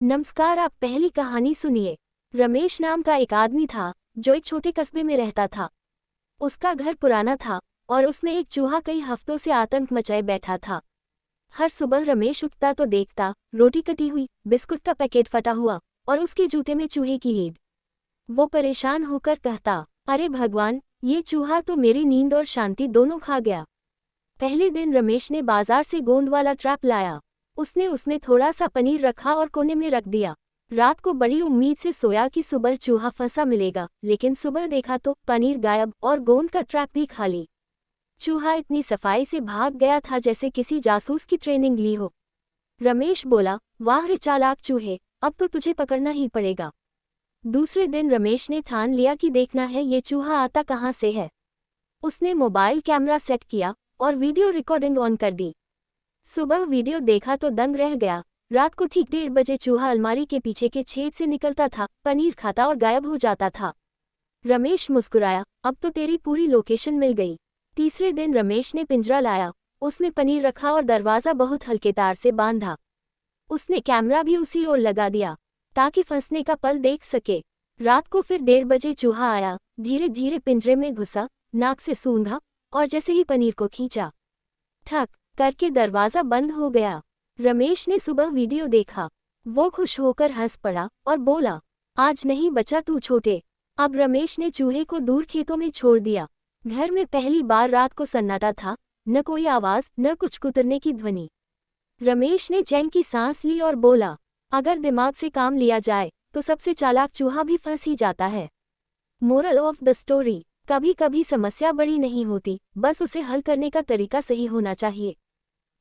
नमस्कार। आप पहली कहानी सुनिए। रमेश नाम का एक आदमी था जो एक छोटे कस्बे में रहता था। उसका घर पुराना था और उसमें एक चूहा कई हफ्तों से आतंक मचाए बैठा था। हर सुबह रमेश उठता तो देखता रोटी कटी हुई, बिस्कुट का पैकेट फटा हुआ और उसके जूते में चूहे की लीद। वो परेशान होकर कहता, अरे भगवान, ये चूहा तो मेरी नींद और शांति दोनों खा गया। पहले दिन रमेश ने बाजार से गोंद वाला ट्रैप लाया। उसने उसमें थोड़ा सा पनीर रखा और कोने में रख दिया। रात को बड़ी उम्मीद से सोया कि सुबह चूहा फंसा मिलेगा, लेकिन सुबह देखा तो पनीर गायब और गोंद का ट्रैप भी खाली। चूहा इतनी सफाई से भाग गया था जैसे किसी जासूस की ट्रेनिंग ली हो। रमेश बोला, वाह रे चालाक चूहे, अब तो तुझे पकड़ना ही पड़ेगा। दूसरे दिन रमेश ने ठान लिया कि देखना है ये चूहा आता कहाँ से है। उसने मोबाइल कैमरा सेट किया और वीडियो रिकॉर्डिंग ऑन कर दी। सुबह वीडियो देखा तो दंग रह गया। रात को ठीक 1:30 बजे चूहा अलमारी के पीछे के छेद से निकलता था, पनीर खाता और गायब हो जाता था। रमेश मुस्कुराया, अब तो तेरी पूरी लोकेशन मिल गई। तीसरे दिन रमेश ने पिंजरा लाया, उसमें पनीर रखा और दरवाज़ा बहुत हल्के तार से बांधा। उसने कैमरा भी उसी ओर लगा दिया ताकि फंसने का पल देख सके। रात को फिर 1:30 बजे चूहा आया, धीरे धीरे पिंजरे में घुसा, नाक से सूंघा और जैसे ही पनीर को खींचा, ठक करके दरवाज़ा बंद हो गया। रमेश ने सुबह वीडियो देखा। वो खुश होकर हंस पड़ा और बोला, आज नहीं बचा तू छोटे। अब रमेश ने चूहे को दूर खेतों में छोड़ दिया। घर में पहली बार रात को सन्नाटा था, न कोई आवाज़, न कुछ कुतरने की ध्वनि। रमेश ने चैन की सांस ली और बोला, अगर दिमाग से काम लिया जाए तो सबसे चालाक चूहा भी फंस ही जाता है। मोरल ऑफ द स्टोरी, कभी कभी समस्या बड़ी नहीं होती, बस उसे हल करने का तरीका सही होना चाहिए।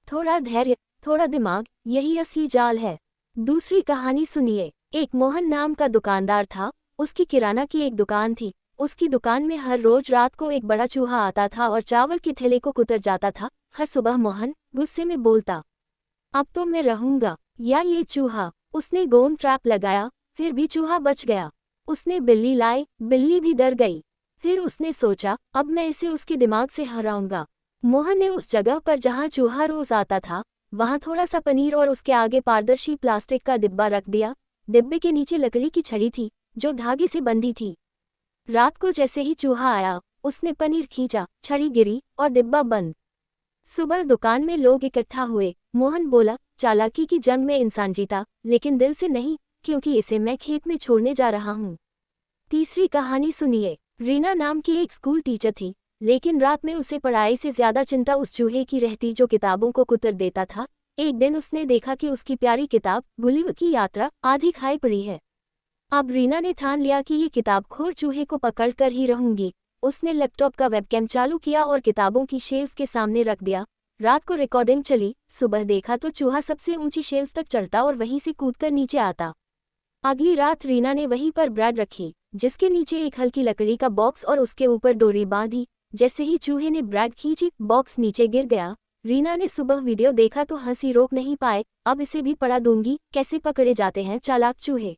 थोड़ा धैर्य, थोड़ा दिमाग, यही असली जाल है। दूसरी कहानी सुनिए। एक मोहन नाम का दुकानदार था। उसकी किराना की एक दुकान थी। उसकी दुकान में हर रोज रात को एक बड़ा चूहा आता था और चावल के थैले को कुतर जाता था। हर सुबह मोहन गुस्से में बोलता, अब तो मैं रहूंगा या ये चूहा। उसने गोंद ट्रैप लगाया, फिर भी चूहा बच गया। उसने बिल्ली लाई, बिल्ली भी डर गई। फिर उसने सोचा, अब मैं इसे उसके दिमाग से हराऊंगा। मोहन ने उस जगह पर जहां चूहा रोज आता था, वहां थोड़ा सा पनीर और उसके आगे पारदर्शी प्लास्टिक का डिब्बा रख दिया। डिब्बे के नीचे लकड़ी की छड़ी थी जो धागे से बंधी थी। रात को जैसे ही चूहा आया, उसने पनीर खींचा, छड़ी गिरी और डिब्बा बंद। सुबह दुकान में लोग इकट्ठा हुए। मोहन बोला, चालाकी की जंग में इंसान जीता, लेकिन दिल से नहीं, क्योंकि इसे मैं खेत में छोड़ने जा रहा हूँ। तीसरी कहानी सुनिए। रीना नाम की एक स्कूल टीचर थी, लेकिन रात में उसे पढ़ाई से ज्यादा चिंता उस चूहे की रहती जो किताबों को कुतर देता था। एक दिन उसने देखा कि उसकी प्यारी किताब गुलिवर की यात्रा आधी खाई पड़ी है। अब रीना ने ठान लिया कि ये किताबखोर चूहे को पकड़ कर ही रहूंगी। उसने लैपटॉप का वेबकैम चालू किया और किताबों की शेल्फ के सामने रख दिया। रात को रिकॉर्डिंग चली। सुबह देखा तो चूहा सबसे ऊंची शेल्फ तक चढ़ता और वहीं से कूदकर नीचे आता। अगली रात रीना ने वहीं पर ब्रेड रखी, जिसके नीचे एक हल्की लकड़ी का बॉक्स और उसके ऊपर डोरी बांधी। जैसे ही चूहे ने ब्रेड खींची, बॉक्स नीचे गिर गया। रीना ने सुबह वीडियो देखा तो हंसी रोक नहीं पाए, अब इसे भी पढ़ा दूंगी, कैसे पकड़े जाते हैं चालाक चूहे।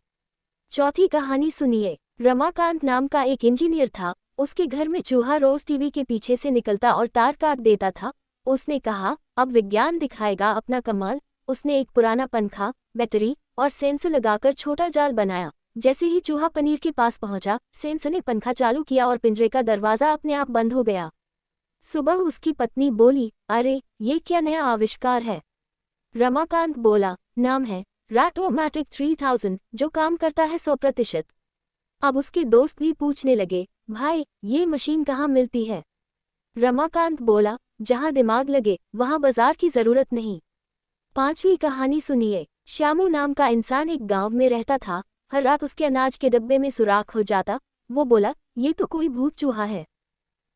चौथी कहानी सुनिए। रमाकांत नाम का एक इंजीनियर था। उसके घर में चूहा रोज टीवी के पीछे से निकलता और तार काट देता था। उसने कहा, अब विज्ञान दिखाएगा अपना कमाल। उसने एक पुराना पंखा, बैटरी और सेंसर लगाकर छोटा जाल बनाया। जैसे ही चूहा पनीर के पास पहुंचा, सेंसर ने पंखा चालू किया और पिंजरे का दरवाजा अपने आप बंद हो गया। सुबह उसकी पत्नी बोली, अरे ये क्या नया आविष्कार है। रमाकांत बोला, नाम है रैटोमैटिक 3000, जो काम करता है 100%। अब उसके दोस्त भी पूछने लगे, भाई ये मशीन कहाँ मिलती है। रमाकांत बोला, जहाँ दिमाग लगे वहाँ बाजार की जरूरत नहीं। पांचवी कहानी सुनिए। श्यामू नाम का इंसान एक गांव में रहता था। हर रात उसके अनाज के डब्बे में सुराख हो जाता। वो बोला, ये तो कोई भूत चूहा है।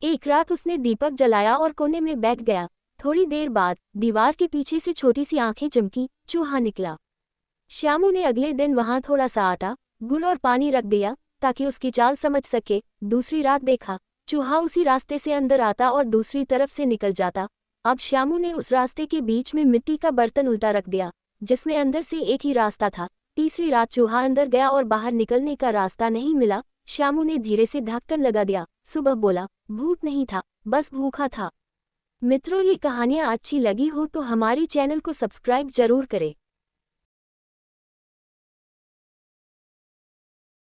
एक रात उसने दीपक जलाया और कोने में बैठ गया। थोड़ी देर बाद दीवार के पीछे से छोटी सी आंखें चमकी, चूहा निकला। श्यामू ने अगले दिन वहां थोड़ा सा आटा, गुड़ और पानी रख दिया ताकि उसकी चाल समझ सके। दूसरी रात देखा, चूहा उसी रास्ते से अंदर आता और दूसरी तरफ से निकल जाता। अब श्यामू ने उस रास्ते के बीच में मिट्टी का बर्तन उल्टा रख दिया, जिसमें अंदर से एक ही रास्ता था। तीसरी रात चूहा अंदर गया और बाहर निकलने का रास्ता नहीं मिला। श्यामू ने धीरे से ढक्कन लगा दिया। सुबह बोला, भूत नहीं था, बस भूखा था। मित्रों, ये कहानियाँ अच्छी लगी हो तो हमारी चैनल को सब्सक्राइब जरूर करें।